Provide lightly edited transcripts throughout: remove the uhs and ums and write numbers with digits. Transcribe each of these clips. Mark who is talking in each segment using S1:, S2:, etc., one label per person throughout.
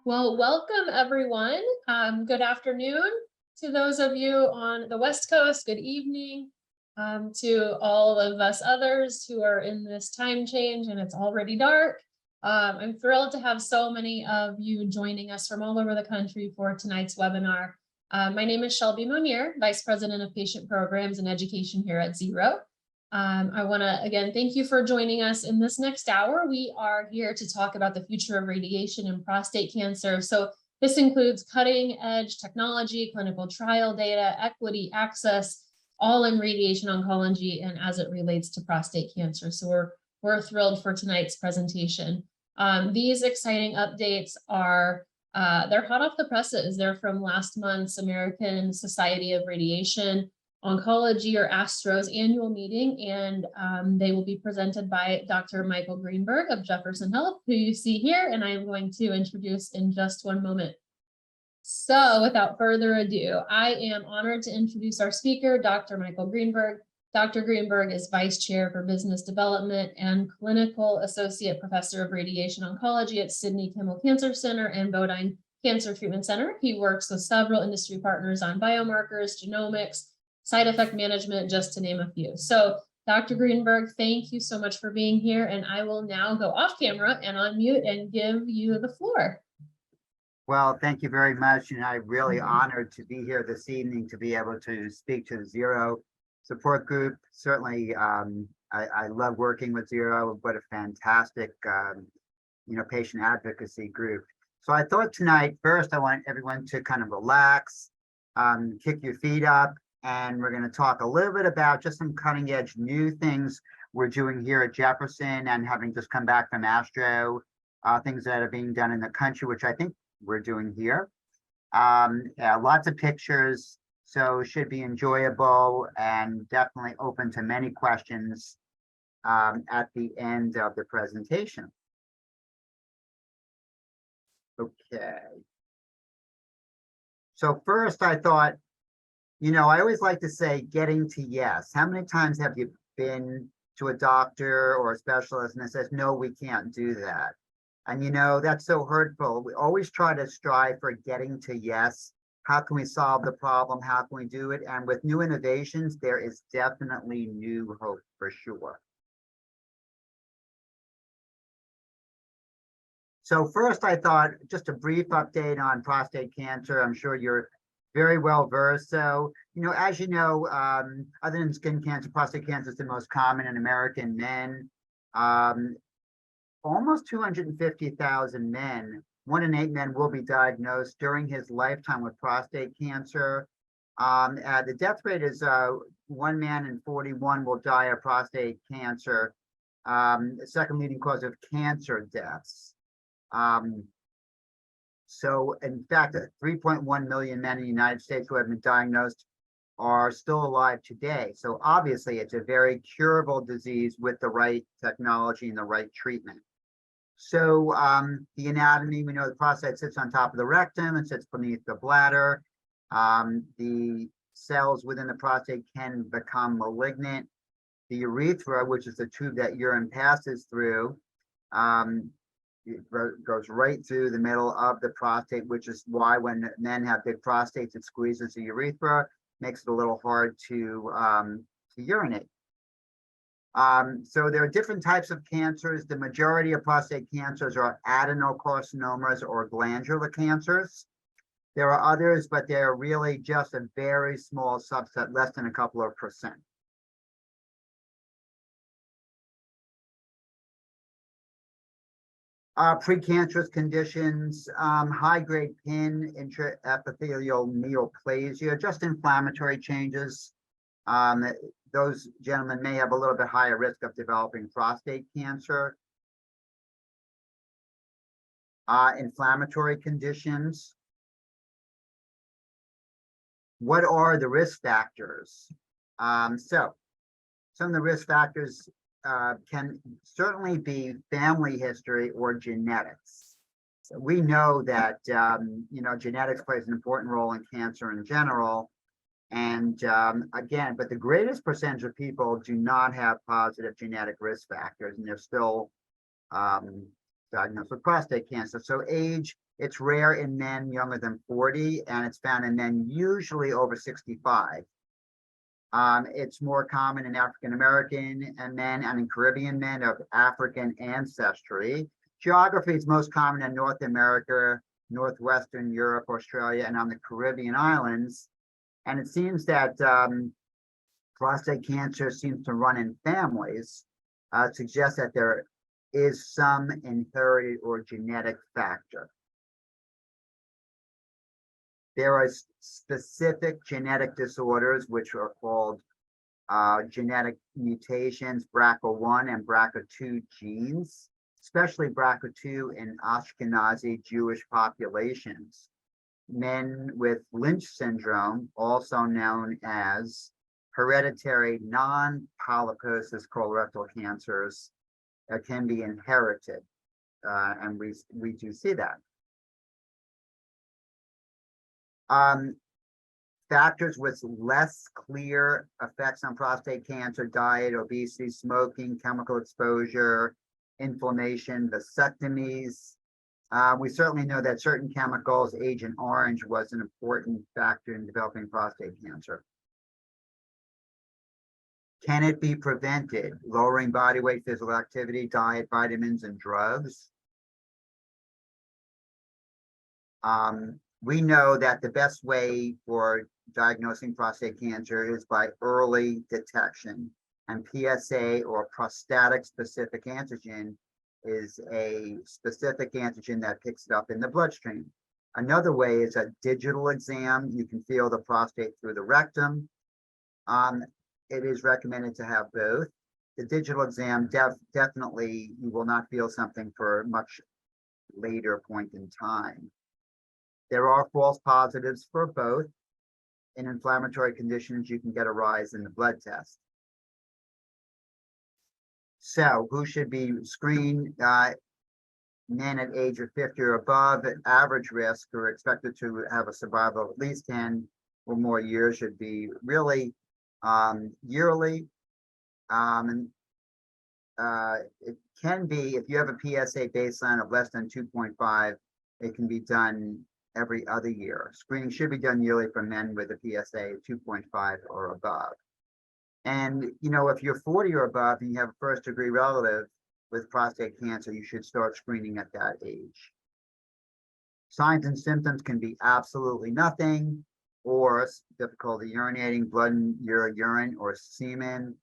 S1: Well, welcome everyone. Good afternoon to those of you on the West Coast. Good evening to all of us others who are in this time change and it's already dark. I'm thrilled to have so many of you joining us from all over the country for tonight's webinar. My name is Shelby Monier, Vice President of Patient Programs and Education here at Zero. I want to again thank you for joining us in this next hour. We are here to talk about the future of radiation and prostate cancer. So this includes cutting edge technology, clinical trial data, equity, access, all in radiation oncology and as it relates to prostate cancer. So we're thrilled for tonight's presentation. These exciting updates are they're hot off the presses. They're from last month's American Society of Radiation Oncology, or ASTRO's annual meeting, and they will be presented by Dr. Michael Greenberg of Jefferson Health, who you see here, and I'm going to introduce in just one moment. So without further ado, I am honored to introduce our speaker, Dr. Michael Greenberg. Dr. Greenberg is Vice Chair for Business Development and Clinical Associate Professor of Radiation Oncology at Sidney Kimmel Cancer Center and Bodine Cancer Treatment Center. He works with several industry partners on biomarkers, genomics, side effect management, just to name a few. So Dr. Greenberg, thank you so much for being here. And I will now go off camera and unmute and give you the floor.
S2: Well, thank you very much. And I'm really honored to be here this evening to be able to speak to the Zero support group. Certainly, I love working with Zero. What a fantastic, patient advocacy group. So I thought tonight, first, I want everyone to kind of relax, kick your feet up. And we're going to talk a little bit about just some cutting edge new things we're doing here at Jefferson and having just come back from ASTRO, things that are being done in the country, which I think we're doing here. Lots of pictures, so should be enjoyable and definitely open to many questions at the end of the presentation. Okay. So first I thought, I always like to say getting to yes. How many times have you been to a doctor or a specialist and it says, no, we can't do that? And that's so hurtful. We always try to strive for getting to yes. How can we solve the problem? How can we do it? And with new innovations, there is definitely new hope for sure. So first, I thought just a brief update on prostate cancer. I'm sure you're very well versed. So, as you know, other than skin cancer, prostate cancer is the most common in American men. Almost 250,000 men, 1 in 8 men will be diagnosed during his lifetime with prostate cancer. The death rate is 1 man in 41 will die of prostate cancer, the second leading cause of cancer deaths. So, in fact, 3.1 million men in the United States who have been diagnosed are still alive today. So, obviously, it's a very curable disease with the right technology and the right treatment. So, the anatomy, we know the prostate sits on top of the rectum, it sits beneath the bladder. The cells within the prostate can become malignant. The urethra, which is the tube that urine passes through, it goes right through the middle of the prostate, which is why when men have big prostates, it squeezes the urethra, makes it a little hard to urinate. So there are different types of cancers. The majority of prostate cancers are adenocarcinomas or glandular cancers. There are others, but they're really just a very small subset, less than a couple of percent. Precancerous conditions, high-grade PIN, intraepithelial neoplasia, just inflammatory changes. Those gentlemen may have a little bit higher risk of developing prostate cancer. Inflammatory conditions. What are the risk factors? So some of the risk factors can certainly be family history or genetics. So we know that genetics plays an important role in cancer in general. And again, but the greatest percentage of people do not have positive genetic risk factors, and they're still diagnosed with prostate cancer. So age It's rare in men younger than 40, and it's found in men usually over 65. It's more common in African American and men and in Caribbean men of African ancestry. Geography is most common in North America, Northwestern Europe, Australia, and on the Caribbean islands. And it seems that prostate cancer seems to run in families, suggests that there is some inherited or genetic factor. There are specific genetic disorders which are called genetic mutations, BRCA1 and BRCA2 genes, especially BRCA2 in Ashkenazi Jewish populations. Men with Lynch syndrome, also known as hereditary non-polyposis colorectal cancers, can be inherited, and we do see that. Factors with less clear effects on prostate cancer: diet, obesity, smoking, chemical exposure, inflammation, vasectomies. We certainly know that certain chemicals, Agent Orange, was an important factor in developing prostate cancer. Can it be prevented? Lowering body weight, physical activity, diet, vitamins, and drugs. We know that the best way for diagnosing prostate cancer is by early detection, and PSA, or prostatic specific antigen, is a specific antigen that picks it up in the bloodstream. Another way is a digital exam. You can feel the prostate through the rectum. It is recommended to have both. The digital exam, definitely you will not feel something for a much later point in time. There are false positives for both. In inflammatory conditions, you can get a rise in the blood test. So who should be screened? Men at age of 50 or above at average risk who are expected to have a survival of at least 10 or more years should be really yearly. It can be, if you have a PSA baseline of less than 2.5, it can be done every other year. Screening should be done yearly for men with a PSA of 2.5 or above. And, you know, if you're 40 or above and you have a first degree relative with prostate cancer, you should start screening at that age. Signs and symptoms can be absolutely nothing, or difficulty urinating, blood in your urine or semen,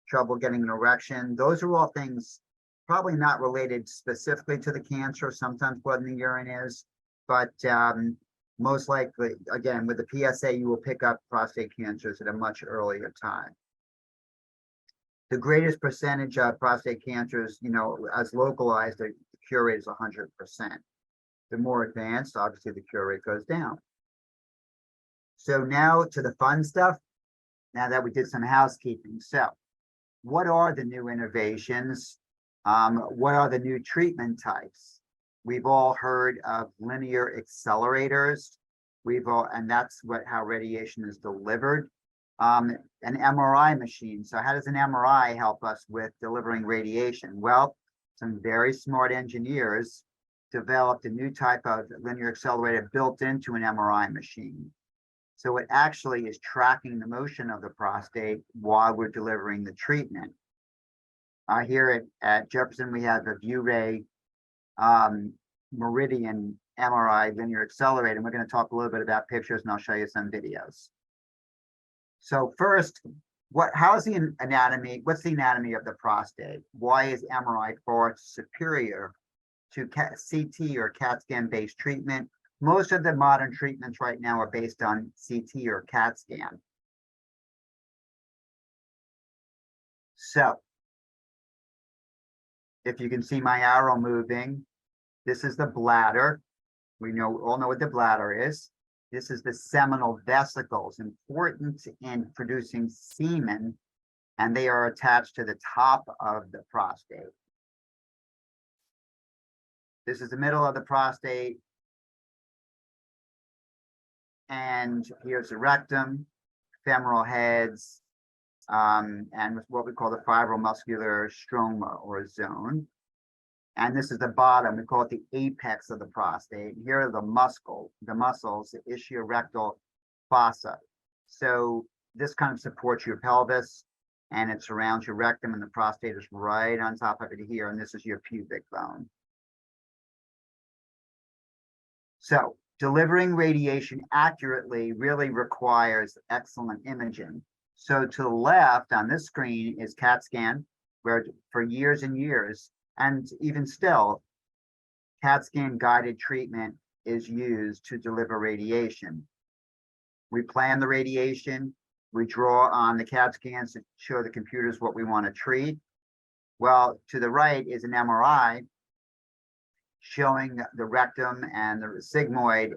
S2: trouble getting an erection. Those are all things probably not related specifically to the cancer. Sometimes blood in the urine is, but most likely, again, with the PSA, you will pick up prostate cancers at a much earlier time. The greatest percentage of prostate cancers, you know, as localized, the cure rate is 100%. The more advanced, obviously, the cure rate goes down. So now to the fun stuff, now that we did some housekeeping. So what are the new innovations? What are the new treatment types? We've all heard of linear accelerators. And that's how radiation is delivered. An MRI machine. So how does an MRI help us with delivering radiation? Well, some very smart engineers developed a new type of linear accelerator built into an MRI machine. So it actually is tracking the motion of the prostate while we're delivering the treatment. Here at Jefferson, we have a ViewRay Meridian MRI linear accelerator, and we're going to talk a little bit about pictures, and I'll show you some videos. So first, how's the anatomy? What's the anatomy of the prostate? Why is MRI far superior to CT or CAT scan based treatment? Most of the modern treatments right now are based on CT or CAT scan. So if you can see my arrow moving, this is the bladder. We all know what the bladder is. This is the seminal vesicles, important in producing semen, and they are attached to the top of the prostate. This is the middle of the prostate. And here's the rectum, femoral heads, and what we call the fibromuscular stroma or zone. And this is the bottom. We call it the apex of the prostate. Here are the muscles, the ischiorectal fossa. So this kind of supports your pelvis, and it surrounds your rectum, and the prostate is right on top of it here. And this is your pubic bone. So delivering radiation accurately really requires excellent imaging. So to the left on this screen is CAT scan, where for years and years, and even still, CAT scan guided treatment is used to deliver radiation. We plan the radiation, we draw on the CAT scans to show the computers what we want to treat. Well, to the right is an MRI showing the rectum and the sigmoid,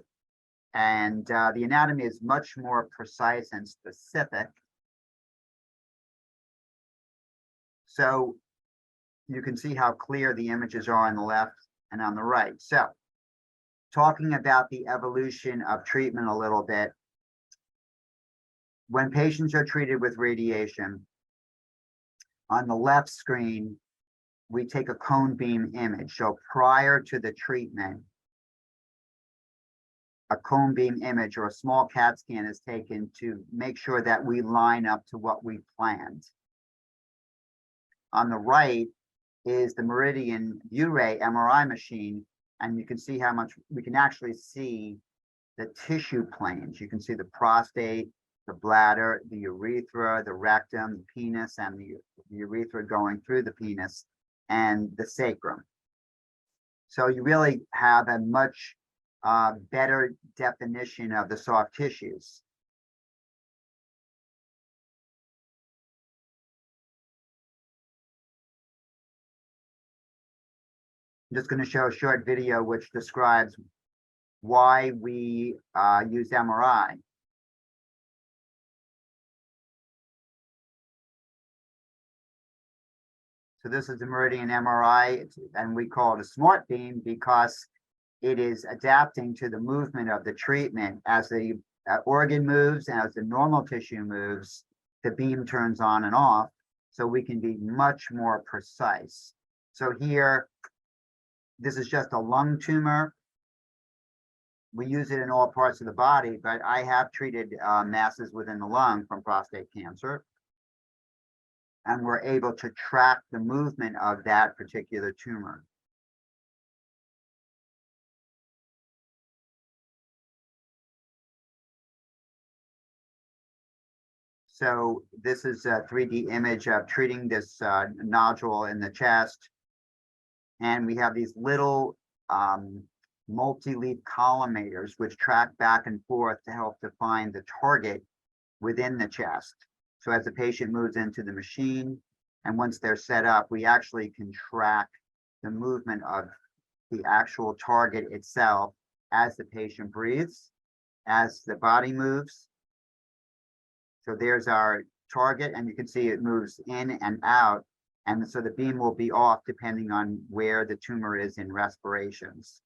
S2: and the anatomy is much more precise and specific. So you can see how clear the images are on the left and on the right. So talking about the evolution of treatment a little bit, when patients are treated with radiation, on the left screen, we take a cone beam image. So prior to the treatment, a cone beam image or a small CAT scan is taken to make sure that we line up to what we planned. On the right is the Meridian View-Ray MRI machine, and you can see how much we can actually see the tissue planes. You can see the prostate, the bladder, the urethra, the rectum, the penis, and the urethra going through the penis, and the sacrum. So you really have a much better definition of the soft tissues. I'm just going to show a short video which describes why we use MRI. So this is the Meridian MRI, and we call it a smart beam because it is adapting to the movement of the treatment. As the organ moves, as the normal tissue moves, the beam turns on and off, so we can be much more precise. So here, this is just a lung tumor. We use it in all parts of the body, but I have treated masses within the lung from prostate cancer. And we're able to track the movement of that particular tumor. So this is a 3D image of treating this nodule in the chest. And we have these little multi-leaf collimators which track back and forth to help define the target within the chest. So as the patient moves into the machine, and once they're set up, we actually can track the movement of the actual target itself as the patient breathes, as the body moves. So there's our target, and you can see it moves in and out. And so the beam will be off depending on where the tumor is in respirations.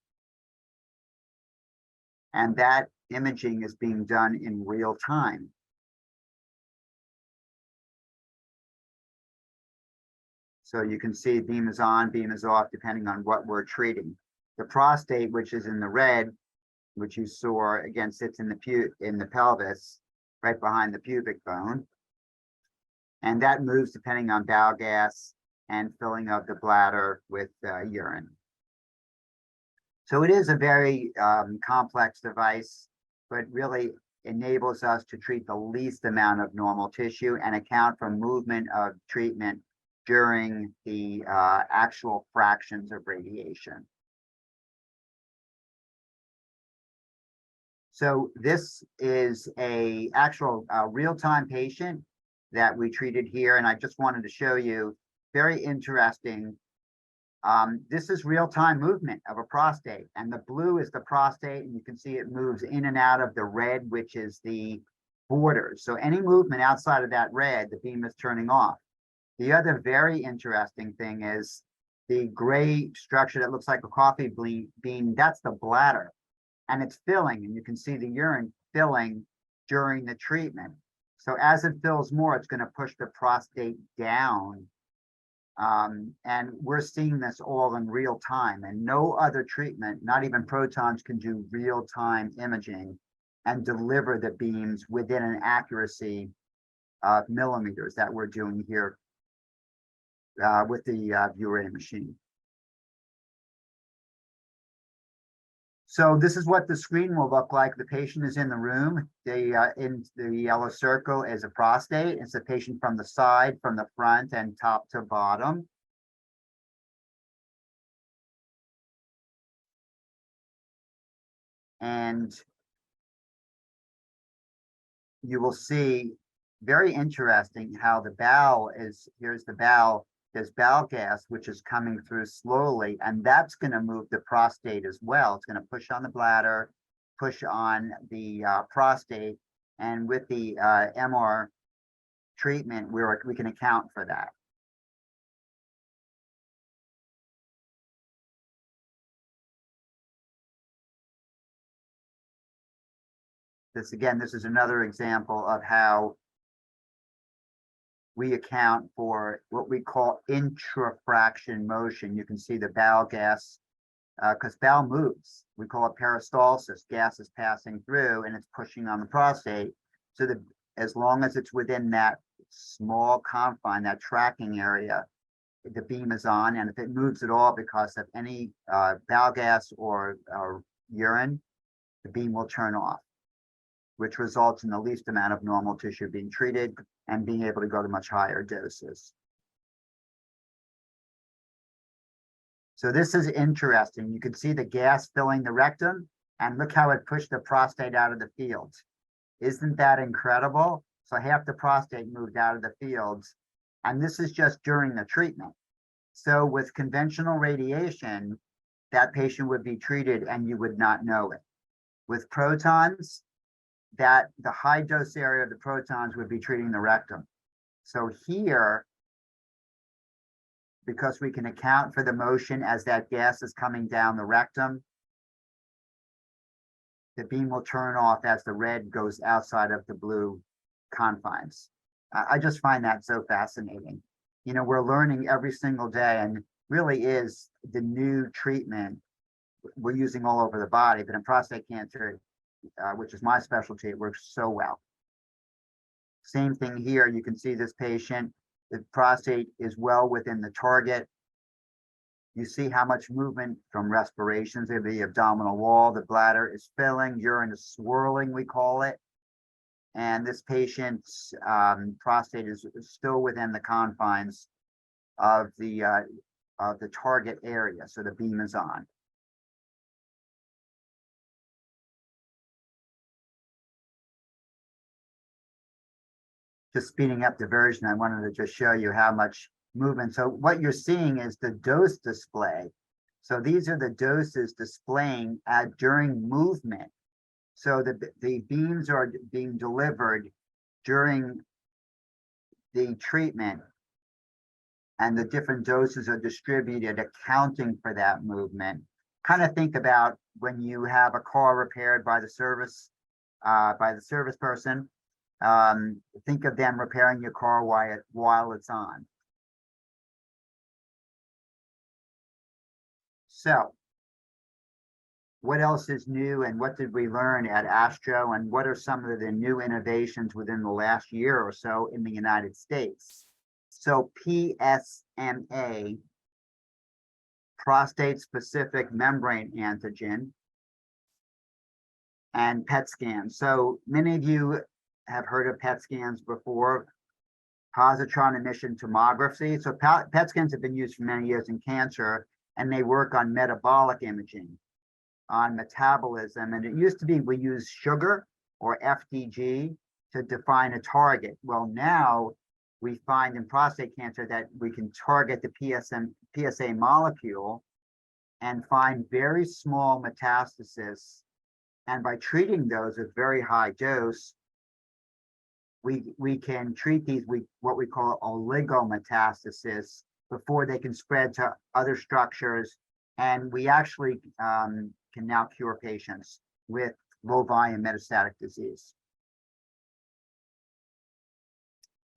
S2: And that imaging is being done in real time. So you can see beam is on, beam is off, depending on what we're treating. The prostate, which is in the red, which you saw, again, sits in the pelvis, right behind the pubic bone. And that moves depending on bowel gas and filling of the bladder with urine. So it is a very complex device, but really enables us to treat the least amount of normal tissue and account for movement of treatment during the actual fractions of radiation. So this is a actual real-time patient that we treated here, and I just wanted to show you, very interesting. This is real-time movement of a prostate, and the blue is the prostate, and you can see it moves in and out of the red, which is the borders. So any movement outside of that red, the beam is turning off. The other very interesting thing is the gray structure that looks like a coffee bean, that's the bladder, and it's filling, and you can see the urine filling during the treatment. So as it fills more, it's going to push the prostate down And we're seeing this all in real time, and no other treatment, not even protons, can do real-time imaging and deliver the beams within an accuracy of millimeters that we're doing here with the view-ray machine. So this is what the screen will look like. The patient is in the room. In the yellow circle is a prostate. It's a patient from the side, from the front, and top to bottom. And you will see, very interesting, how the bowel is, here's the bowel, there's bowel gas, which is coming through slowly, and that's going to move the prostate as well. It's going to push on the bladder, push on the prostate, and with the MR treatment, we can account for that. This is another example of how we account for what we call intrafraction motion. You can see the bowel gas, because bowel moves. We call it peristalsis. Gas is passing through and it's pushing on the prostate. So as long as it's within that small confine, that tracking area, the beam is on. And if it moves at all because of any bowel gas or urine, the beam will turn off, which results in the least amount of normal tissue being treated and being able to go to much higher doses. So this is interesting. You can see the gas filling the rectum, and look how it pushed the prostate out of the field. Isn't that incredible? So half the prostate moved out of the fields, and this is just during the treatment. So with conventional radiation, that patient would be treated and you would not know it. With protons, that the high dose area of the protons would be treating the rectum. So here, because we can account for the motion as that gas is coming down the rectum, the beam will turn off as the red goes outside of the blue confines. I just find that so fascinating. You know, we're learning every single day, and really is the new treatment we're using all over the body, but in prostate cancer, which is my specialty, it works so well. Same thing here. You can see this patient, the prostate is well within the target. You see how much movement from respirations of the abdominal wall, the bladder is filling, urine is swirling, we call it. And this patient's prostate is still within the confines of the target area. So the beam is on. Just speeding up the version, I wanted to just show you how much movement. So what you're seeing is the dose display. So these are the doses displaying during movement. So the beams are being delivered during the treatment, and the different doses are distributed, accounting for that movement. Kind of think about when you have a car repaired by the service person. Think of them repairing your car while it's on. So what else is new, and what did we learn at ASTRO, and what are some of the new innovations within the last year or so in the United States? So PSMA, prostate-specific membrane antigen, and PET scans. So many of you have heard of PET scans before, positron emission tomography. So PET scans have been used for many years in cancer, and they work on metabolic imaging, on metabolism. And it used to be we use sugar or FDG to define a target. Well, now we find in prostate cancer that we can target the PSA molecule and find very small metastasis. And by treating those at very high dose, we can treat these what we call oligometastasis before they can spread to other structures. And we actually can now cure patients with low volume metastatic disease.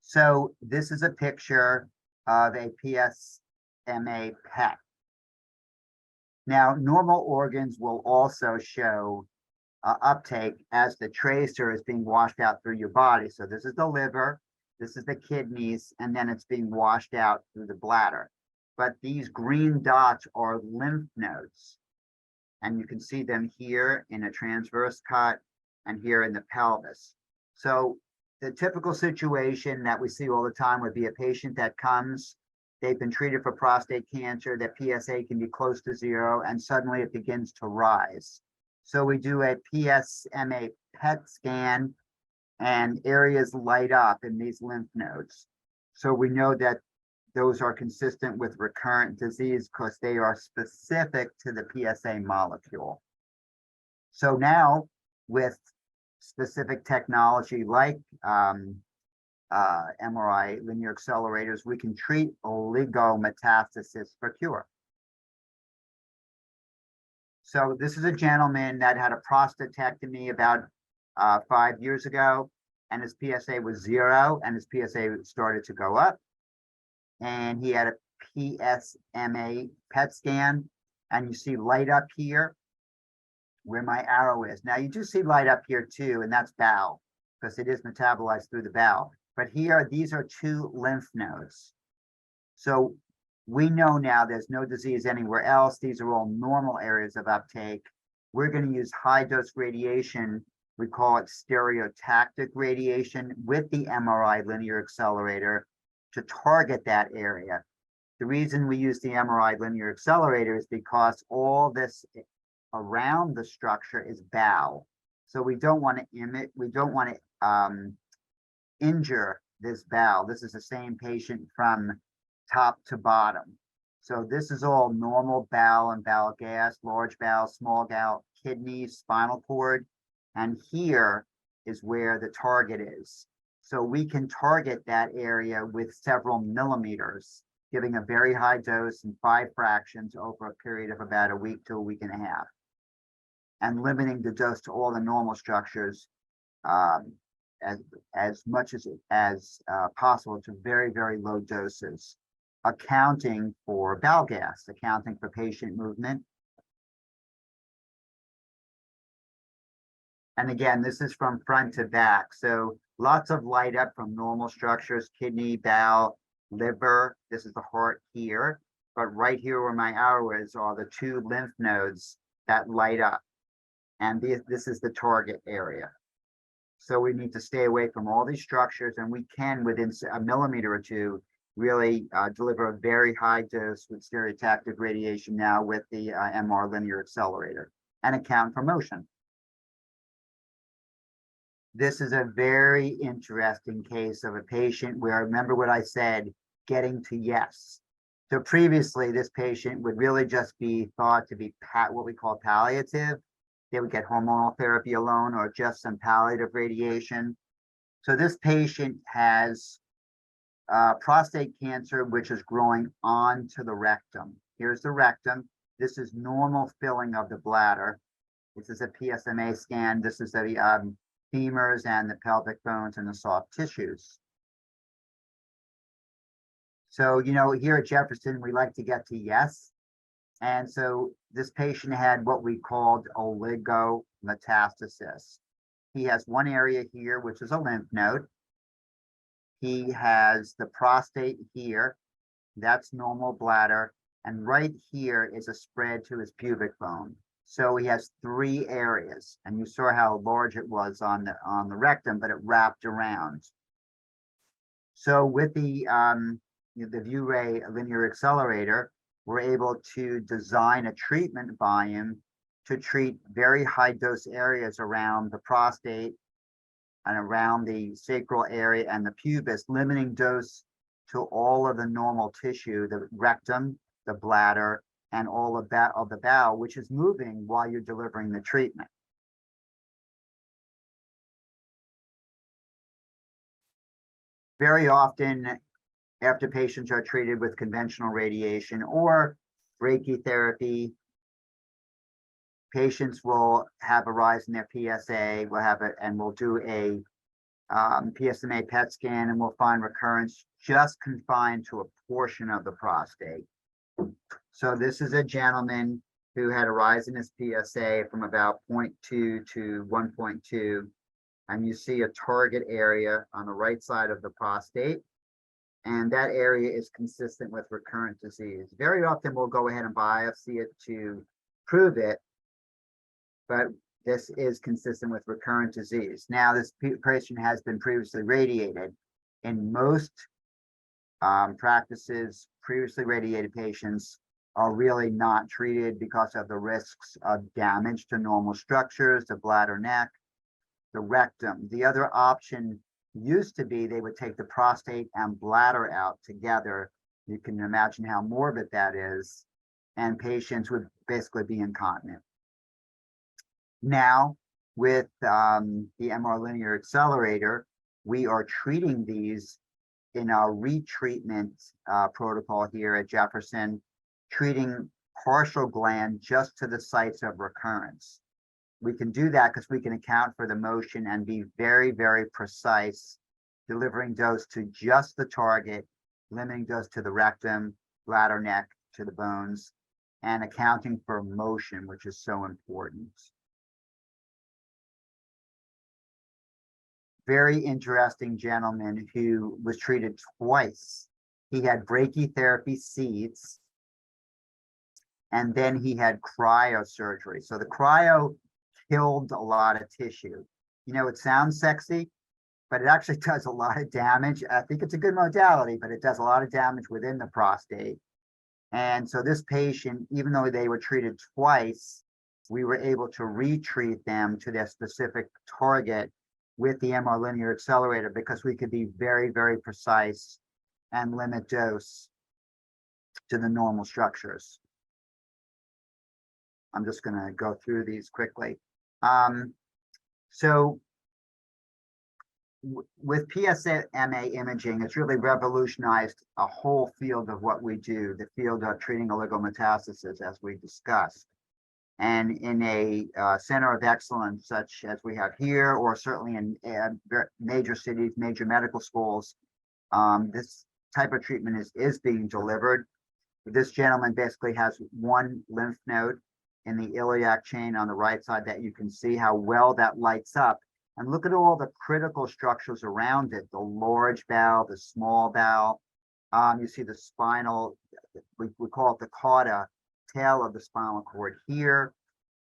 S2: So this is a picture of a PSMA PET. Now, normal organs will also show uptake as the tracer is being washed out through your body. So this is the liver, this is the kidneys, and then it's being washed out through the bladder. But these green dots are lymph nodes. And you can see them here in a transverse cut and here in the pelvis. So the typical situation that we see all the time would be a patient that comes, they've been treated for prostate cancer, that PSA can be close to 0, and suddenly it begins to rise. So we do a PSMA PET scan, and areas light up in these lymph nodes. So we know that those are consistent with recurrent disease because they are specific to the PSA molecule. So now, with specific technology like MRI linear accelerators, we can treat oligometastasis for cure. So this is a gentleman that had a prostatectomy about 5 years ago, and his PSA was 0, and his PSA started to go up. And he had a PSMA PET scan, and you see light up here where my arrow is. Now you do see light up here too, and that's bowel, because it is metabolized through the bowel. But here, these are 2 lymph nodes. So we know now there's no disease anywhere else. These are all normal areas of uptake. We're going to use high dose radiation. We call it stereotactic radiation with the MRI linear accelerator to target that area. The reason we use the MRI linear accelerator is because all this around the structure is bowel. So we don't want to injure this bowel. This is the same patient from top to bottom. So this is all normal bowel and bowel gas, large bowel, small bowel, kidneys, spinal cord. And here is where the target is. So we can target that area with several millimeters, giving a very high dose in 5 fractions over a period of about a week to a week and a half, and limiting the dose to all the normal structures as much as possible to very, very low doses, accounting for bowel gas, accounting for patient movement. And again, this is from front to back. So lots of light up from normal structures, kidney, bowel, liver. This is the heart here. But right here where my arrow is are the 2 lymph nodes that light up. And this is the target area. So we need to stay away from all these structures, and we can, within a millimeter or 2, really deliver a very high dose with stereotactic radiation now with the MR linear accelerator, and account for motion. This is a very interesting case of a patient where, remember what I said, getting to yes. So previously, this patient would really just be thought to be what we call palliative. They would get hormonal therapy alone or just some palliative radiation. So this patient has prostate cancer, which is growing onto the rectum. Here's the rectum. This is normal filling of the bladder. This is a PSMA scan. This is the femurs and the pelvic bones and the soft tissues. So, you know, here at Jefferson, we like to get to yes. And so this patient had what we called oligometastasis. He has one area here, which is a lymph node. He has the prostate here. That's normal bladder. And right here is a spread to his pubic bone. So he has 3 areas. And you saw how large it was on the rectum, but it wrapped around. So with the ViewRay linear accelerator, we're able to design a treatment volume to treat very high dose areas around the prostate and around the sacral area and the pubis, limiting dose to all of the normal tissue, the rectum, the bladder, and all of that of the bowel, which is moving while you're delivering the treatment. Very often, after patients are treated with conventional radiation or brachytherapy, patients will have a rise in their PSA, will have it, and we'll do a PSMA PET scan, and we'll find recurrence just confined to a portion of the prostate. So this is a gentleman who had a rise in his PSA from about 0.2 to 1.2. And you see a target area on the right side of the prostate. And that area is consistent with recurrent disease. Very often we'll go ahead and biopsy it to prove it, but this is consistent with recurrent disease. Now, this patient has been previously radiated. In most practices, previously radiated patients are really not treated because of the risks of damage to normal structures, the bladder neck, the rectum. The other option used to be they would take the prostate and bladder out together. You can imagine how morbid that is, and patients would basically be incontinent. Now, with the MR linear accelerator, we are treating these in our retreatment protocol here at Jefferson, treating partial gland just to the sites of recurrence. We can do that because we can account for the motion and be very, very precise, delivering dose to just the target, limiting dose to the rectum, bladder, neck, to the bones, and accounting for motion, which is so important. Very interesting gentleman who was treated twice. He had brachytherapy seeds, and then he had cryosurgery. So the cryo killed a lot of tissue. You know, it sounds sexy, but it actually does a lot of damage. I think it's a good modality, but it does a lot of damage within the prostate. And so this patient, even though they were treated twice, we were able to retreat them to their specific target with the MR linear accelerator because we could be very, very precise and limit dose to the normal structures. I'm just going to go through these quickly. With PSMA imaging, it's really revolutionized a whole field of what we do, the field of treating oligometastasis, as we discussed. And in a center of excellence, such as we have here, or certainly in major cities, major medical schools, this type of treatment is being delivered. This gentleman basically has one lymph node in the iliac chain on the right side that you can see how well that lights up. And look at all the critical structures around it, the large bowel, the small bowel. You see the spinal, we call it the cauda, tail of the spinal cord here.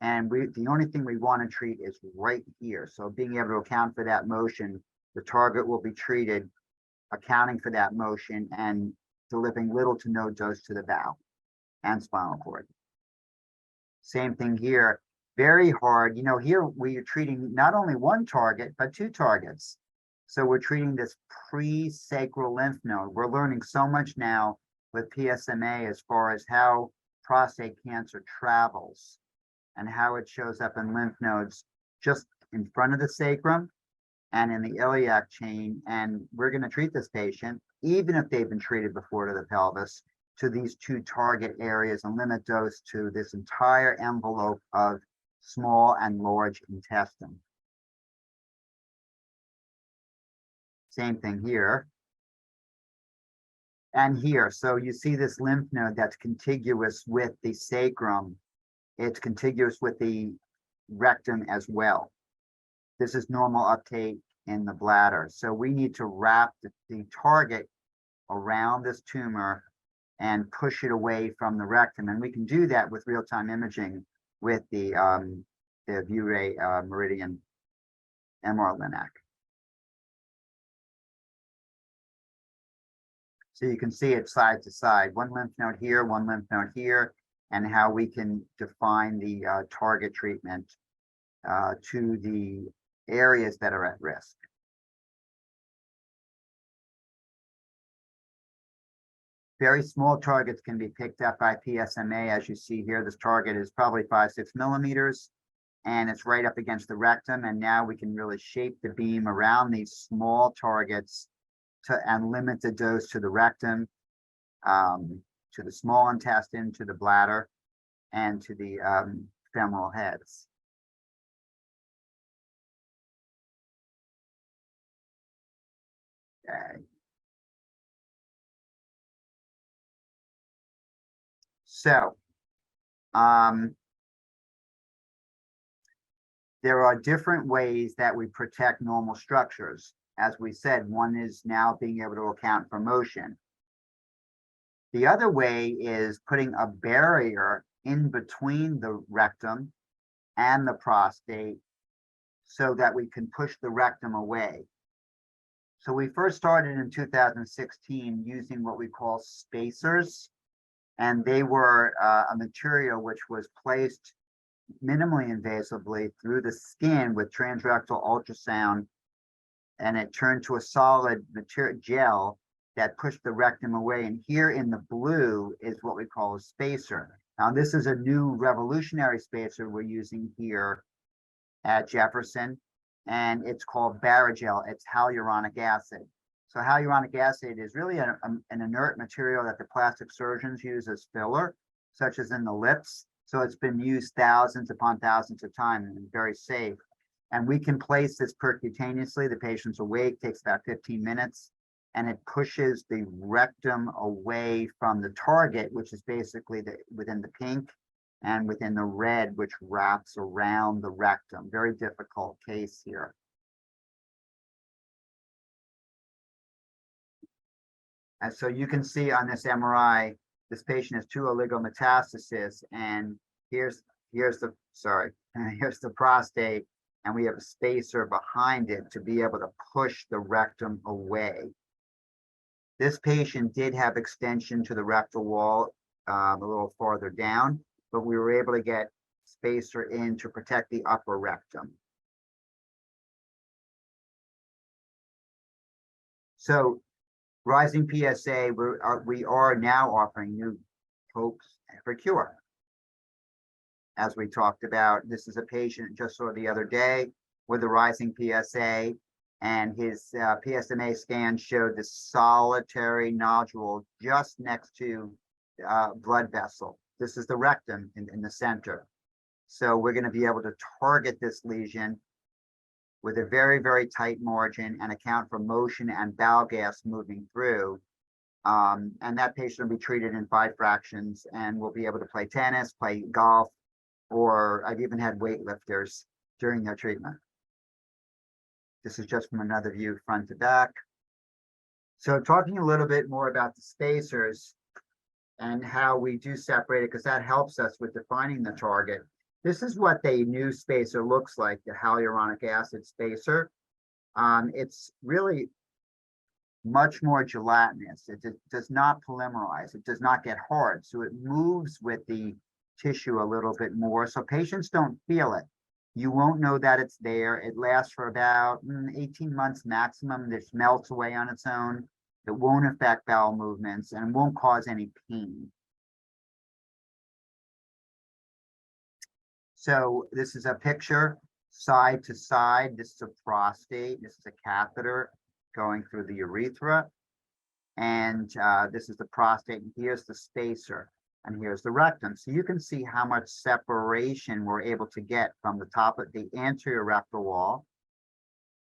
S2: And the only thing we want to treat is right here. So being able to account for that motion, the target will be treated, accounting for that motion and delivering little to no dose to the bowel and spinal cord. Same thing here, very hard. You know, here we are treating not only one target, but two targets. So we're treating this pre-sacral lymph node. We're learning so much now with PSMA as far as how prostate cancer travels and how it shows up in lymph nodes just in front of the sacrum and in the iliac chain. And we're going to treat this patient, even if they've been treated before to the pelvis, to these two target areas and limit dose to this entire envelope of small and large intestine. Same thing here. And here, so you see this lymph node that's contiguous with the sacrum. It's contiguous with the rectum as well. This is normal uptake in the bladder. So we need to wrap the target around this tumor and push it away from the rectum. And we can do that with real-time imaging with the ViewRay Meridian MR Linac. So you can see it side to side, one lymph node here, one lymph node here, and how we can define the target treatment to the areas that are at risk. Very small targets can be picked up by PSMA. As you see here, this target is probably 5-6 millimeters, and it's right up against the rectum. And now we can really shape the beam around these small targets and limit the dose to the rectum, to the small intestine, to the bladder, and to the femoral heads. Okay. So, there are different ways that we protect normal structures. As we said, one is now being able to account for motion. The other way is putting a barrier in between the rectum and the prostate so that we can push the rectum away. So we first started in 2016 using what we call spacers, and they were a material which was placed minimally invasively through the skin with transrectal ultrasound, and it turned to a solid material gel that pushed the rectum away. And here in the blue is what we call a spacer. Now, this is a new revolutionary spacer we're using here at Jefferson, and it's called Barrigel. It's hyaluronic acid. So hyaluronic acid is really an inert material that the plastic surgeons use as filler, such as in the lips. So it's been used thousands upon thousands of times and very safe. And we can place this percutaneously. The patient's awake, takes about 15 minutes, and it pushes the rectum away from the target, which is basically within the pink and within the red, which wraps around the rectum. Very difficult case here. And so you can see on this MRI, this patient has 2 oligometastases, and here's the prostate, and we have a spacer behind it to be able to push the rectum away. This patient did have extension to the rectal wall a little farther down, but we were able to get spacer in to protect the upper rectum. So rising PSA, we are now offering new hopes for cure. As we talked about, this is a patient just saw the other day with a rising PSA, and his PSMA scan showed this solitary nodule just next to blood vessel. This is the rectum in the center. So we're going to be able to target this lesion with a very, very tight margin and account for motion and bowel gas moving through. And that patient will be treated in 5 fractions and will be able to play tennis, play golf, or I've even had weightlifters during their treatment. This is just from another view, front to back. So talking a little bit more about the spacers and how we do separate it, because that helps us with defining the target. This is what the new spacer looks like, the hyaluronic acid spacer. It's really much more gelatinous. It does not polymerize. It does not get hard. So it moves with the tissue a little bit more. So patients don't feel it. You won't know that it's there. It lasts for about 18 months maximum. This melts away on its own. It won't affect bowel movements and won't cause any pain. So this is a picture side to side. This is a prostate. This is a catheter going through the urethra. And this is the prostate. And here's the spacer. And here's the rectum. So you can see how much separation we're able to get from the top of the anterior rectal wall,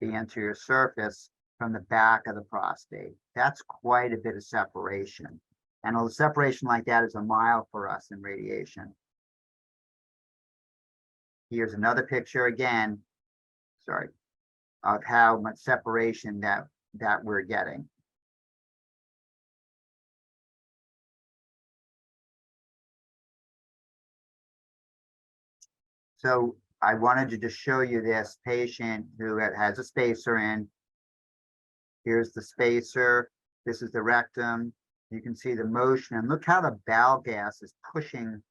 S2: the anterior surface, from the back of the prostate. That's quite a bit of separation. And a separation like that is a mile for us in radiation. Here's another picture again, of how much separation that we're getting. So I wanted to just show you this patient who has a spacer in. Here's the spacer. This is the rectum. You can see the motion, and look how the bowel gas is pushing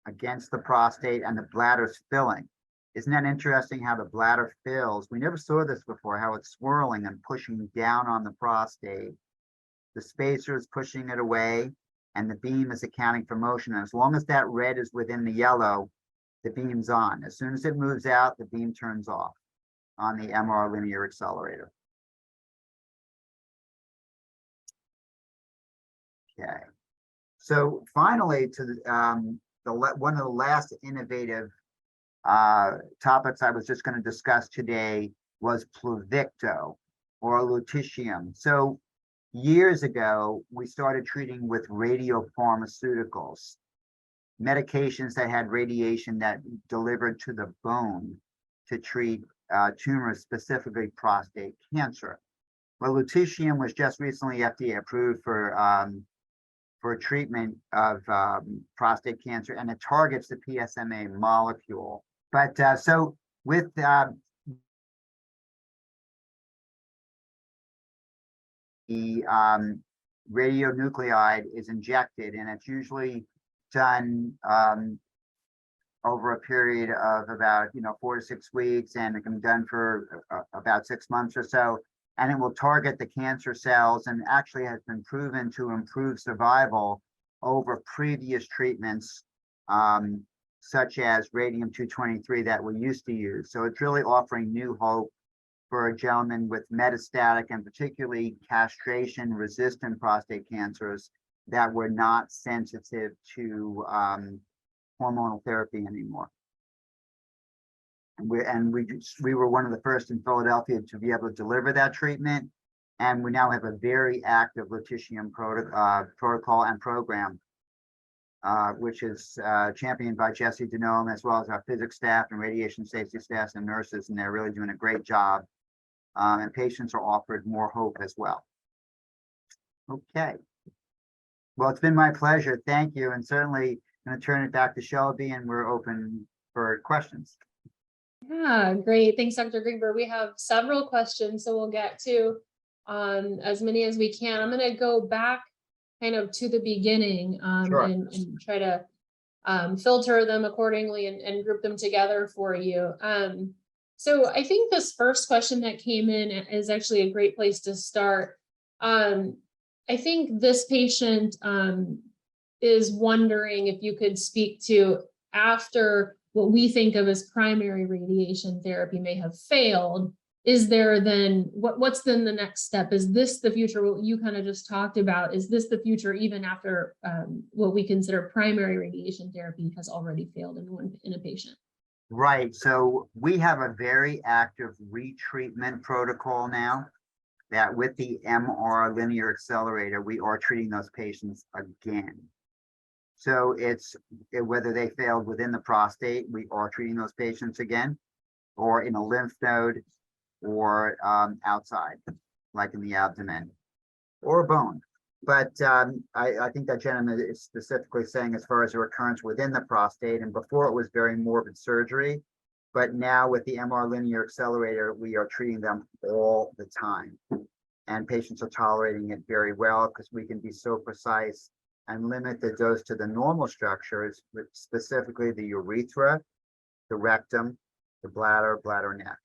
S2: against the prostate and the bladder's filling. Isn't that interesting how the bladder fills? We never saw this before, how it's swirling and pushing down on the prostate. The spacer is pushing it away, and the beam is accounting for motion. And as long as that red is within the yellow, the beam's on. As soon as it moves out, the beam turns off on the MR linear accelerator. Okay. So finally, to one of the last innovative topics I was just going to discuss today was Pluvicto. or lutetium. So years ago, we started treating with radiopharmaceuticals, medications that had radiation that delivered to the bone to treat tumors, specifically prostate cancer. Well, lutetium was just recently FDA approved for treatment of prostate cancer, and it targets the PSMA molecule. But so with the radionuclide is injected, and it's usually done over a period of about 4 to 6 weeks, and it can be done for about 6 months or so, and it will target the cancer cells, and actually has been proven to improve survival over previous treatments, such as radium-223 that we used to use. So it's really offering new hope for a gentleman with metastatic and particularly castration-resistant prostate cancers that were not sensitive to hormonal therapy anymore. And we were one of the first in Philadelphia to be able to deliver that treatment, and we now have a very active lutetium protocol and program, which is championed by Jesse Denome, as well as our physics staff and radiation safety staff and nurses, and they're really doing a great job. And patients are offered more hope as well. Okay. Well, it's been my pleasure. Thank you. And certainly going to turn it back to Shelby, and we're open for questions.
S1: Yeah, great. Thanks, Dr. Greenberg. We have several questions, so we'll get to as many as we can. I'm going to go back kind of to the beginning
S2: Sure.
S1: and try to filter them accordingly and group them together for you. So I think this first question that came in is actually a great place to start. I think this patient is wondering if you could speak to, after what we think of as primary radiation therapy may have failed, is there then, what's then the next step? Is this the future? What you kind of just talked about, is this the future even after what we consider primary radiation therapy has already failed in a patient?
S2: Right. So we have a very active retreatment protocol now that with the MR linear accelerator, we are treating those patients again. So whether they failed within the prostate, we are treating those patients again, or in a lymph node, or outside, like in the abdomen or bone. But I think that gentleman is specifically saying as far as a recurrence within the prostate, and before it was very morbid surgery, but now with the MR linear accelerator, we are treating them all the time. And patients are tolerating it very well because we can be so precise and limit the dose to the normal structures, specifically the urethra, the rectum, the bladder neck.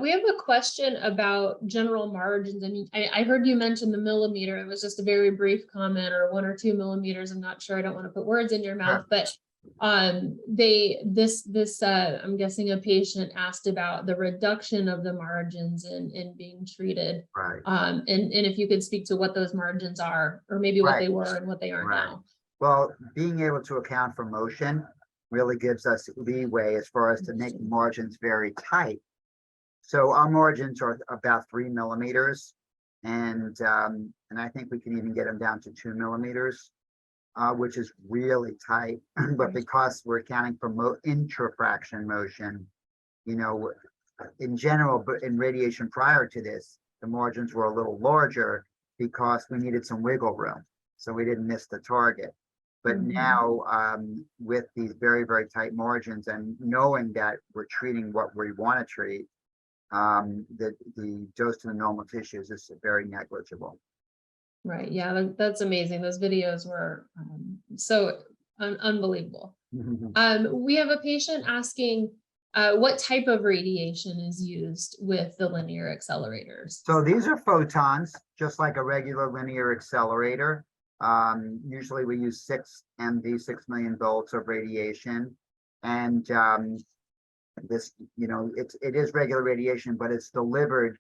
S1: We have a question about general margins. I mean, I heard you mention the millimeter. It was just a very brief comment, or 1 or 2 millimeters. I'm not sure. I don't want to put words in your mouth, but I'm guessing a patient asked about the reduction of the margins in being treated.
S2: Right.
S1: And if you could speak to what those margins are, or maybe what they were and what they are now.
S2: Well, being able to account for motion really gives us leeway as far as to make margins very tight. So our margins are about 3 millimeters, and I think we can even get them down to 2 millimeters, which is really tight. But because we're accounting for intrafraction motion, in general, but in radiation prior to this, the margins were a little larger because we needed some wiggle room, so we didn't miss the target. But now, with these very, very tight margins, and knowing that we're treating what we want to treat, the dose to the normal tissues is very negligible.
S1: Right. Yeah, that's amazing. Those videos were so unbelievable. We have a patient asking what type of radiation is used with the linear accelerators.
S2: So these are photons, just like a regular linear accelerator. Usually we use 6 MV, 6 million volts of radiation. And this, it is regular radiation, but it's delivered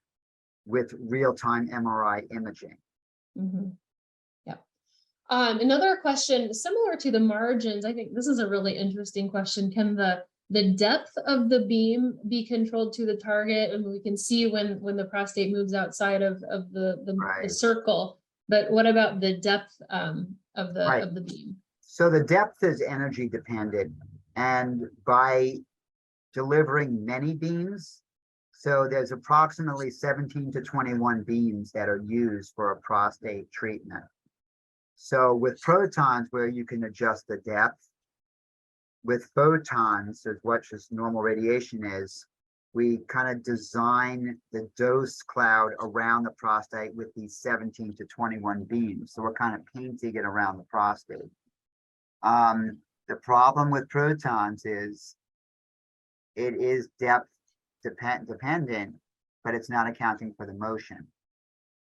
S2: with real-time MRI imaging.
S1: Yeah. Another question similar to the margins. I think this is a really interesting question. Can the the depth of the beam be controlled to the target, and we can see when the prostate moves outside of the
S2: Right.
S1: circle. But what about the depth
S2: Right.
S1: of the beam?
S2: So the depth is energy dependent, and by delivering many beams, so there's approximately 17 to 21 beams that are used for a prostate treatment. So with protons, where you can adjust the depth, with photons, is what just normal radiation is, we kind of design the dose cloud around the prostate with these 17 to 21 beams. So we're kind of painting it around the prostate. The problem with protons is it is depth dependent, but it's not accounting for the motion.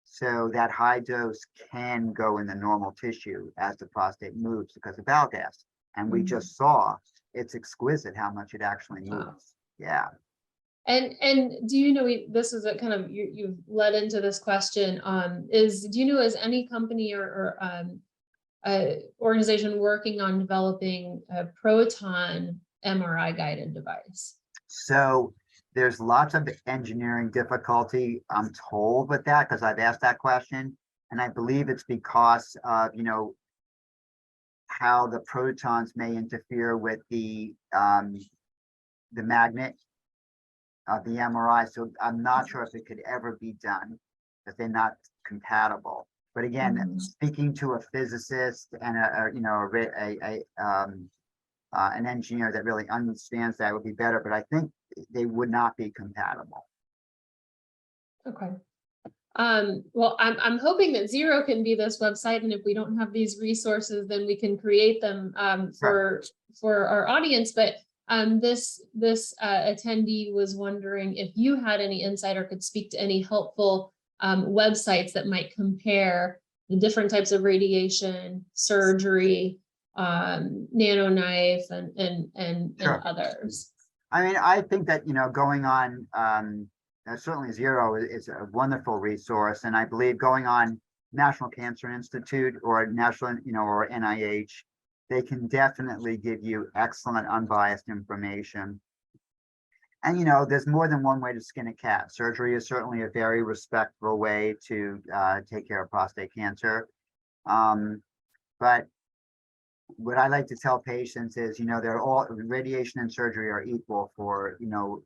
S2: So that high dose can go in the normal tissue as the prostate moves because of bowel gas. And we just saw it's exquisite how much it actually moves.
S1: Wow.
S2: Yeah.
S1: And do you know, this is a kind of, you've led into this question, do you know, is any company or organization working on developing a proton MRI guided device?
S2: So there's lots of engineering difficulty, I'm told, with that, because I've asked that question. And I believe it's because of, how the protons may interfere with the magnet of the MRI. So I'm not sure if it could ever be done, if they're not compatible. But again, speaking to a physicist and an engineer that really understands that would be better, but I think they would not be compatible.
S1: Okay. Well, I'm hoping that Zero can be this website, and if we don't have these resources, then we can create them for our audience. But this attendee was wondering if you had any insight or could speak to any helpful websites that might compare the different types of radiation, surgery, nanoknife, and others.
S2: I mean, I think that going on. Certainly Zero is a wonderful resource, and I believe going on National Cancer Institute or National, or NIH, they can definitely give you excellent unbiased information. And there's more than one way to skin a cat. Surgery is certainly a very respectful way to take care of prostate cancer. But what I like to tell patients is, they're all, radiation and surgery are equal for,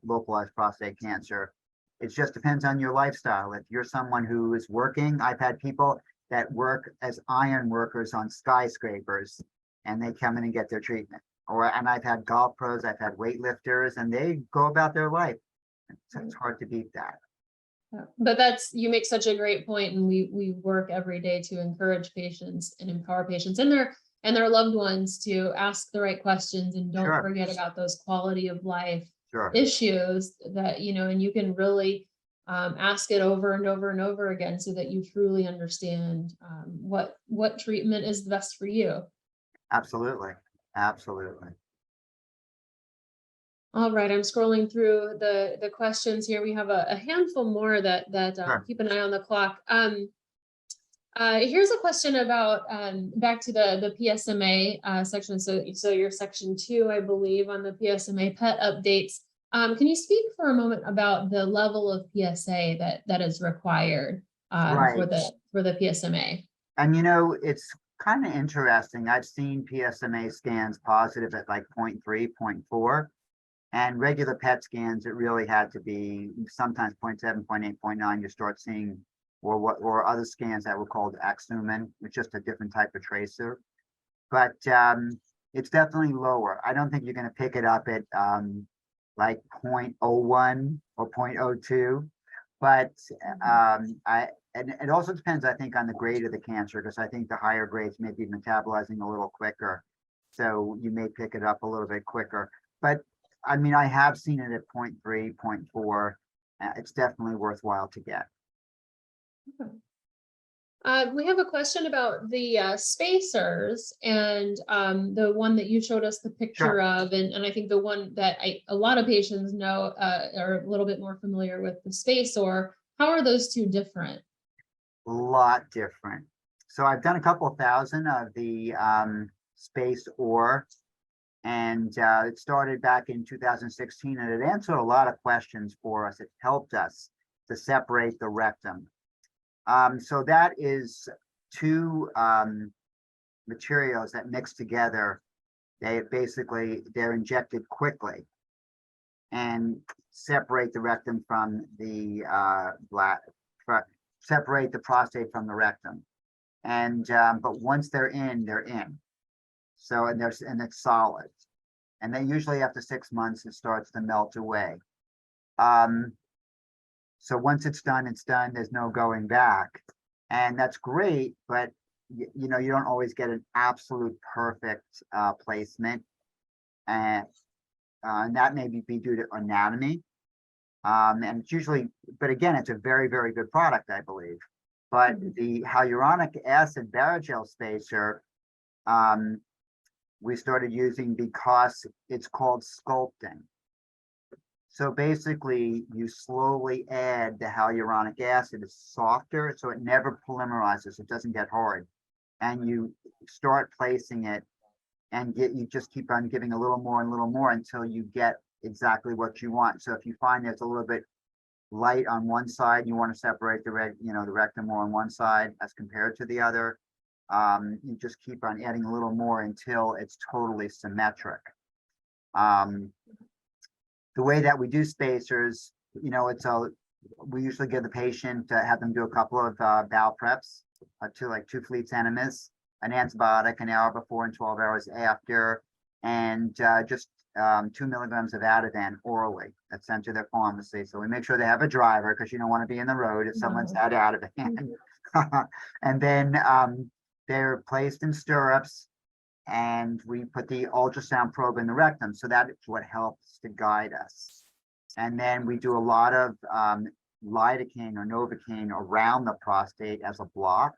S2: localized prostate cancer. It just depends on your lifestyle. If you're someone who is working, I've had people that work as iron workers on skyscrapers, and they come in and get their treatment. And I've had golf pros, I've had weightlifters, and they go about their life. It's hard to beat that.
S1: But you make such a great point, and we work every day to encourage patients and empower patients and their loved ones to ask the right questions, and don't forget about those quality of life issues that, and you can really ask it over and over and over again so that you truly understand what treatment is best for you. Absolutely.
S2: Absolutely.
S1: All right, I'm scrolling through the questions here. We have a handful more that keep an eye on the clock. Here's a question about back to the PSMA section. So you're section 2, I believe, on the PSMA PET updates. Can you speak for a moment about the level of PSA that is required for the PSMA? And
S2: it's kind of interesting. I've seen PSMA scans positive at like 0.3, 0.4, and regular PET scans, it really had to be sometimes 0.7, 0.8, 0.9. You start seeing or other scans that were called Axumin, which is just a different type of tracer. But it's definitely lower. I don't think you're going to pick it up at like 0.01 or 0.02. But and it also depends, I think, on the grade of the cancer, because I think the higher grades may be metabolizing a little quicker. So you may pick it up a little bit quicker. But I mean, I have seen it at 0.3, 0.4. It's definitely worthwhile to get.
S1: We have a question about the spacers, and the one that you showed us the picture of, and I think the one that a lot of patients know are a little bit more familiar with the spacer. How are those two different?
S2: A lot different. So I've done a couple thousand of the space ore And it started back in 2016, and it answered a lot of questions for us. It helped us to separate the rectum. So that is two materials that mix together. They're injected quickly and separate the rectum from the separate the prostate from the rectum. And but once they're in, they're in. So and it's solid. And then usually after 6 months, it starts to melt away. So once it's done, it's done. There's no going back. And that's great, but you know, you don't always get an absolute perfect placement. And that may be due to anatomy. And it's usually, but again, it's a very, very good product, I believe. But the hyaluronic acid barrigel spacer, we started using because it's called sculpting. So basically, you slowly add the hyaluronic acid. It's softer, so it never polymerizes. It doesn't get hard. And you start placing it, and you just keep on giving a little more and a little more until you get exactly what you want. So if you find it's a little bit light on one side, you want to separate the rectum more on one side as compared to the other. You just keep on adding a little more until it's totally symmetric. The way that we do spacers, you know, we usually give the patient have them do a couple of bowel preps, two fleets enemas, an antibiotic an hour before and 12 hours after, and just 2 milligrams of Ativan orally that's sent to their pharmacy. So we make sure they have a driver because you don't want to be in the road if someone's had Ativan. And then they're placed in stirrups, and we put the ultrasound probe in the rectum. So that is what helps to guide us. And then we do a lot of lidocaine or novocaine around the prostate as a block.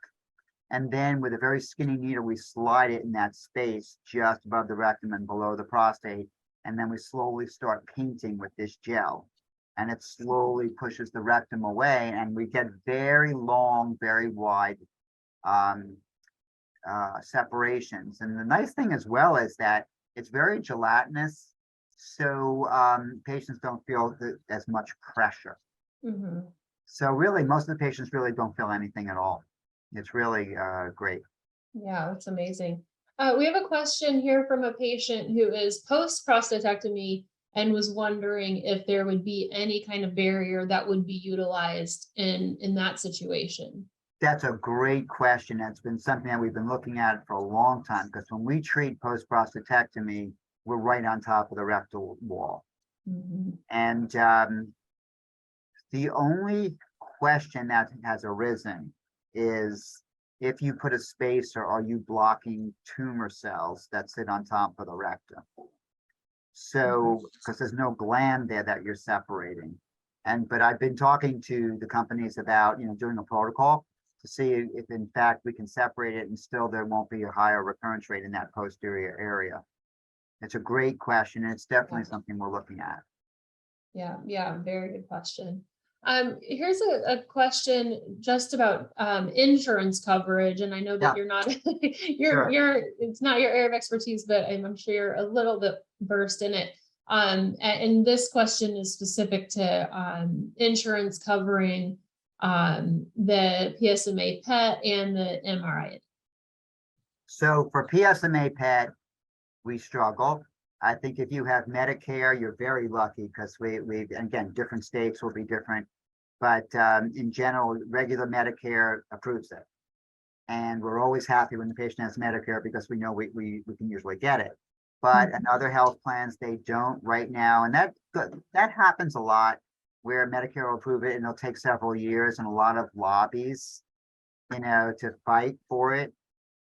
S2: And then with a very skinny needle, we slide it in that space just above the rectum and below the prostate. And then we slowly start painting with this gel. And it slowly pushes the rectum away, and we get very long, very wide separations. And the nice thing as well is that it's very gelatinous, so patients don't feel as much pressure. So really, most of the patients really don't feel anything at all. It's really great.
S1: Yeah, that's amazing. We have a question here from a patient who is post-prostatectomy and was wondering if there would be any kind of barrier that would be utilized in that situation.
S2: That's a great question. That's been something that we've been looking at for a long time, because when we treat post-prostatectomy, we're right on top of the rectal wall. And the only question that has arisen is, if you put a spacer, are you blocking tumor cells that sit on top of the rectum? So, because there's no gland there that you're separating. But I've been talking to the companies about, doing a protocol to see if in fact we can separate it and still there won't be a higher recurrence rate in that posterior area. It's a great question, and it's definitely something we're looking at.
S1: Yeah, very good question. Here's a question just about insurance coverage, and I know that you're not it's not your area of expertise, but I'm sure you're a little bit versed in it. And this question is specific to insurance covering the PSMA PET and the MRI.
S2: So for PSMA PET, we struggle. I think if you have Medicare, you're very lucky, because we again, different states will be different, but in general, regular Medicare approves it. And we're always happy when the patient has Medicare, because we know we can usually get it. But in other health plans, they don't right now. And that happens a lot, where Medicare will approve it and it'll take several years and a lot of lobbies, to fight for it.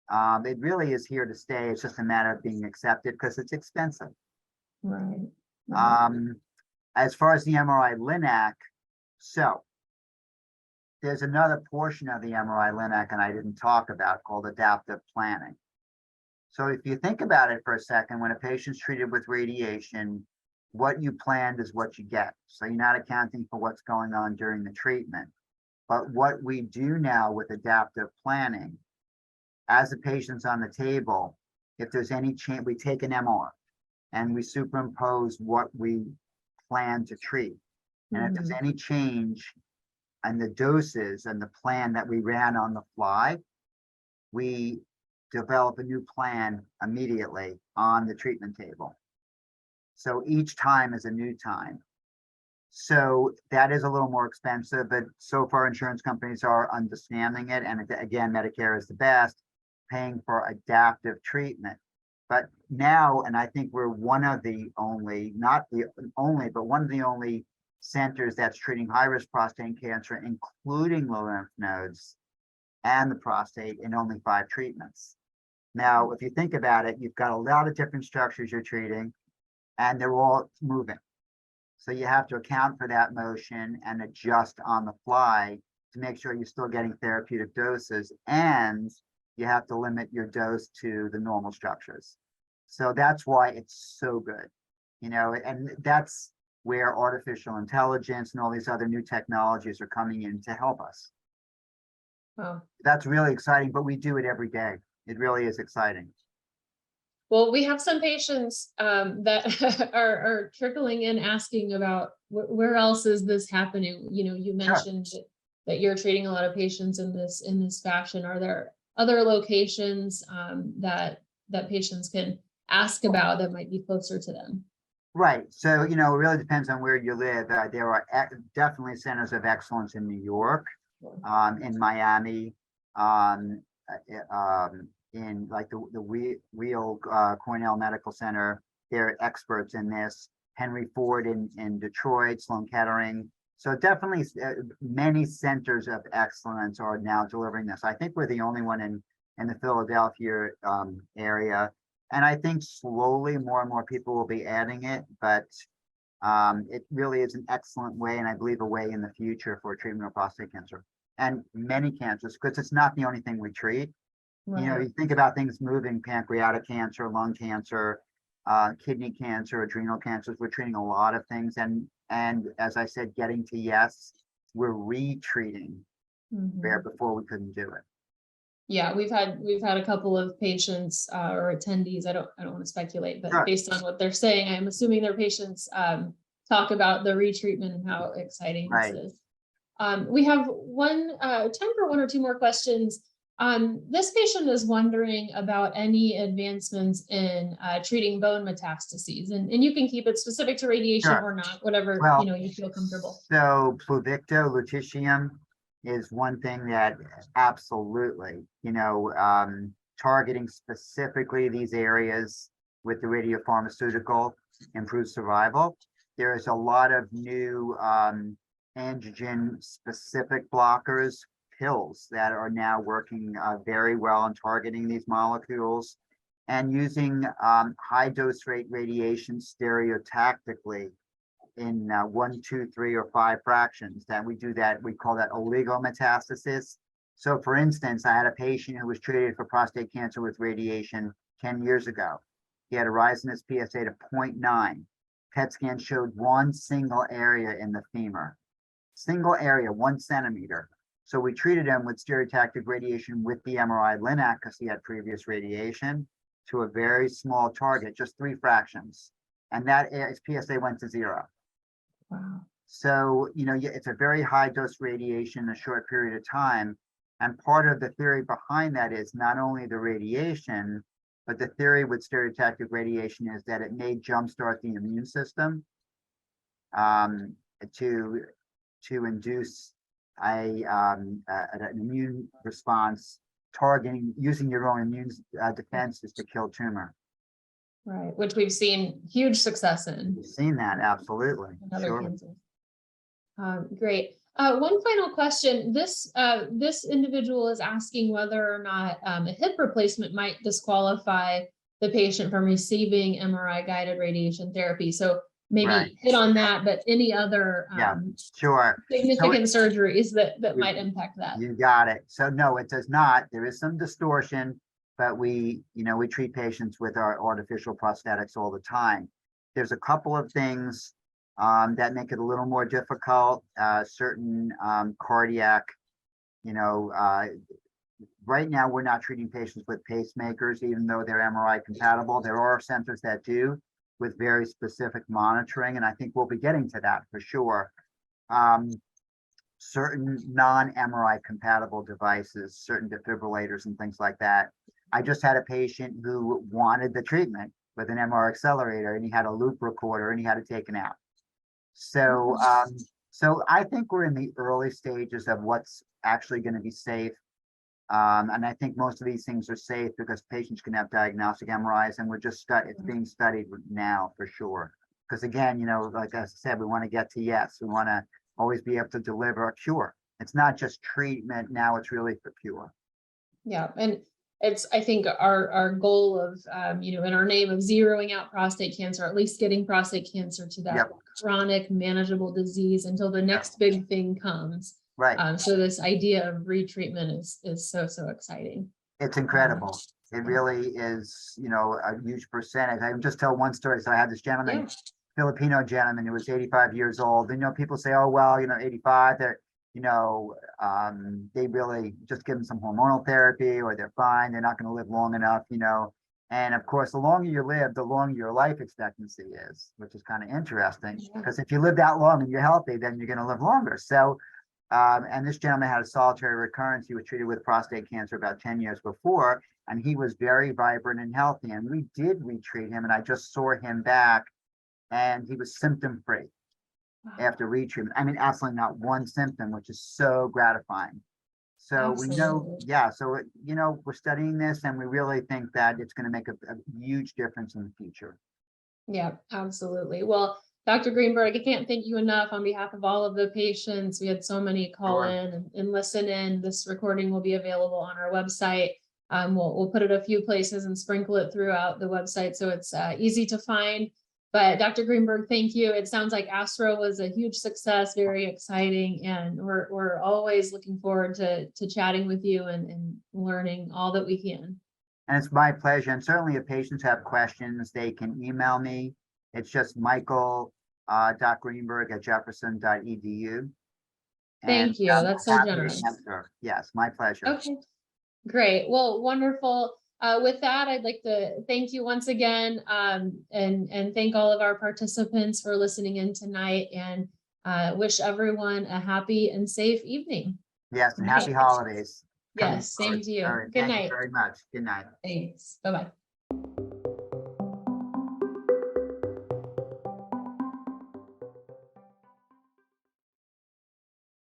S2: It really is here to stay. It's just a matter of being accepted, because it's expensive.
S1: Right.
S2: As far as the MRI LINAC, so there's another portion of the MRI LINAC, and I didn't talk about, called adaptive planning. So if you think about it for a second, when a patient's treated with radiation, what you planned is what you get. So you're not accounting for what's going on during the treatment. But what we do now with adaptive planning, as the patient's on the table, if there's any chance, we take an MR. and we superimpose what we plan to treat. And if there's any change in the doses and the plan that we ran on the fly, we develop a new plan immediately on the treatment table. So each time is a new time. So that is a little more expensive, but so far insurance companies are understanding it. And again, Medicare is the best, paying for adaptive treatment. But now, and I think we're one of the only, not the only, but one of the only centers that's treating high-risk prostate cancer, including the lymph nodes and the prostate, in only 5 treatments. Now, if you think about it, you've got a lot of different structures you're treating, and they're all moving. So you have to account for that motion and adjust on the fly to make sure you're still getting therapeutic doses, and you have to limit your dose to the normal structures. So that's why it's so good, you know, and that's where artificial intelligence and all these other new technologies are coming in to help us.
S1: Wow.
S2: That's really exciting, but we do it every day. It really is exciting.
S1: Well, we have some patients that are trickling in asking about where else is this happening? You know, you mentioned that you're treating a lot of patients in this fashion. Are there other locations that patients can ask about that might be closer to them?
S2: Right. So, you know, it really depends on where you live. There are definitely centers of excellence in New York, in Miami, in like the Weill Cornell Medical Center. They're experts in this. Henry Ford in Detroit, Sloan Kettering. So definitely many centers of excellence are now delivering this. I think we're the only one in the Philadelphia area. And I think slowly more and more people will be adding it, but it really is an excellent way, and I believe a way in the future for treatment of prostate cancer and many cancers, because it's not the only thing we treat. Right. You know, you think about things moving: pancreatic cancer, lung cancer, kidney cancer, adrenal cancers. We're treating a lot of things, and as I said, getting to yes, we're retreating where before we couldn't do it.
S1: Yeah, we've had a couple of patients or attendees. I don't want to speculate, but based on what they're saying, I'm assuming their patients talk about the retreatment and how exciting this is. We have time for 1 or 2 more questions. This patient is wondering about any advancements in treating bone metastases, and you can keep it specific to radiation or not, whatever you feel comfortable.
S2: So Pluvicto, lutetium is one thing that absolutely, you know, targeting specifically these areas with the radiopharmaceutical improves survival. There is a lot of new androgen specific blockers, pills, that are now working very well on targeting these molecules, and using high dose rate radiation stereotactically in 1, 2, 3, or 5 fractions. That we do that, we call that oligometastasis. So for instance, I had a patient who was treated for prostate cancer with radiation 10 years ago. He had a rise in his PSA to 0.9. PET scan showed one single area in the femur. Single area, 1 centimeter. So we treated him with stereotactic radiation with the MRI Linac, because he had previous radiation, to a very small target, just 3 fractions. And that his PSA went to 0.
S1: Wow.
S2: So, you know, it's a very high dose radiation in a short period of time. And part of the theory behind that is not only the radiation, but the theory with stereotactic radiation is that it may jumpstart the immune system to induce an immune response, targeting, using your own immune defenses to kill tumor.
S1: Right, which we've seen huge success in.
S2: We've seen that, absolutely.
S1: Other cancers. Great. One final question. This individual is asking whether or not a hip replacement might disqualify the patient from receiving MRI guided radiation therapy. So maybe hit on that, but any other significant surgeries that might impact that.
S2: You got it. So no, it does not. There is some distortion, but we treat patients with our artificial prosthetics all the time. There's a couple of things that make it a little more difficult. Certain cardiac, right now we're not treating patients with pacemakers, even though they're MRI compatible. There are centers that do, with very specific monitoring. And I think we'll be getting to that for sure. Certain non-MRI compatible devices, certain defibrillators and things like that. I just had a patient who wanted the treatment with an MR accelerator, and he had a loop recorder and he had it taken out. So, so I think we're in the early stages of what's actually going to be safe. And I think most of these things are safe because patients can have diagnostic MRIs, and it's being studied now for sure. Because again, like I said, we want to get to yes. We want to always be able to deliver a cure. It's not just treatment now, it's really for cure.
S1: Yeah, and it's, I think our goal of, in our name of zeroing out prostate cancer, at least getting prostate cancer to that chronic manageable disease until the next big thing comes.
S2: Right.
S1: So this idea of retreatment is so exciting.
S2: It's incredible. It really is, a huge percentage. I can just tell one story. So I had this gentleman, Filipino gentleman who was 85 years old. And, people say, oh, well, 85, they're, they really just give them some hormonal therapy or they're fine. They're not going to live long enough, And of course, the longer you live, the longer your life expectancy is, which is kind of interesting because if you live that long and you're healthy, then you're going to live longer. So, and this gentleman had a solitary recurrence. He was treated with prostate cancer about 10 years before, and he was very vibrant and healthy. And we did retreat him, and I just saw him back, and he was symptom-free after retreatment. I mean, absolutely not one symptom, which is so gratifying. So we know, so, we're studying this, and we really think that it's going to make a huge difference in the future.
S1: Yeah, absolutely. Well, Dr. Greenberg, I can't thank you enough on behalf of all of the patients. We had so many call in and listen in. This recording will be available on our website. We'll put it a few places and sprinkle it throughout the website so it's easy to find. But Dr. Greenberg, thank you. It sounds like ASTRO was a huge success, very exciting, and we're always looking forward to chatting with you and learning all that we can.
S2: And it's my pleasure. And certainly if patients have questions, they can email me. It's just michael.greenberg@jefferson.edu.
S1: Thank you. That's so generous.
S2: Yes, my pleasure.
S1: Okay, great. Well, wonderful. With that, I'd like to thank you once again, and thank all of our participants for listening in tonight, and wish everyone a happy and safe evening.
S2: Yes, and happy holidays.
S1: Yes, same to you.
S2: All right,
S1: Good
S2: thank
S1: night.
S2: you very much. Good night.
S1: Thanks. Bye-bye.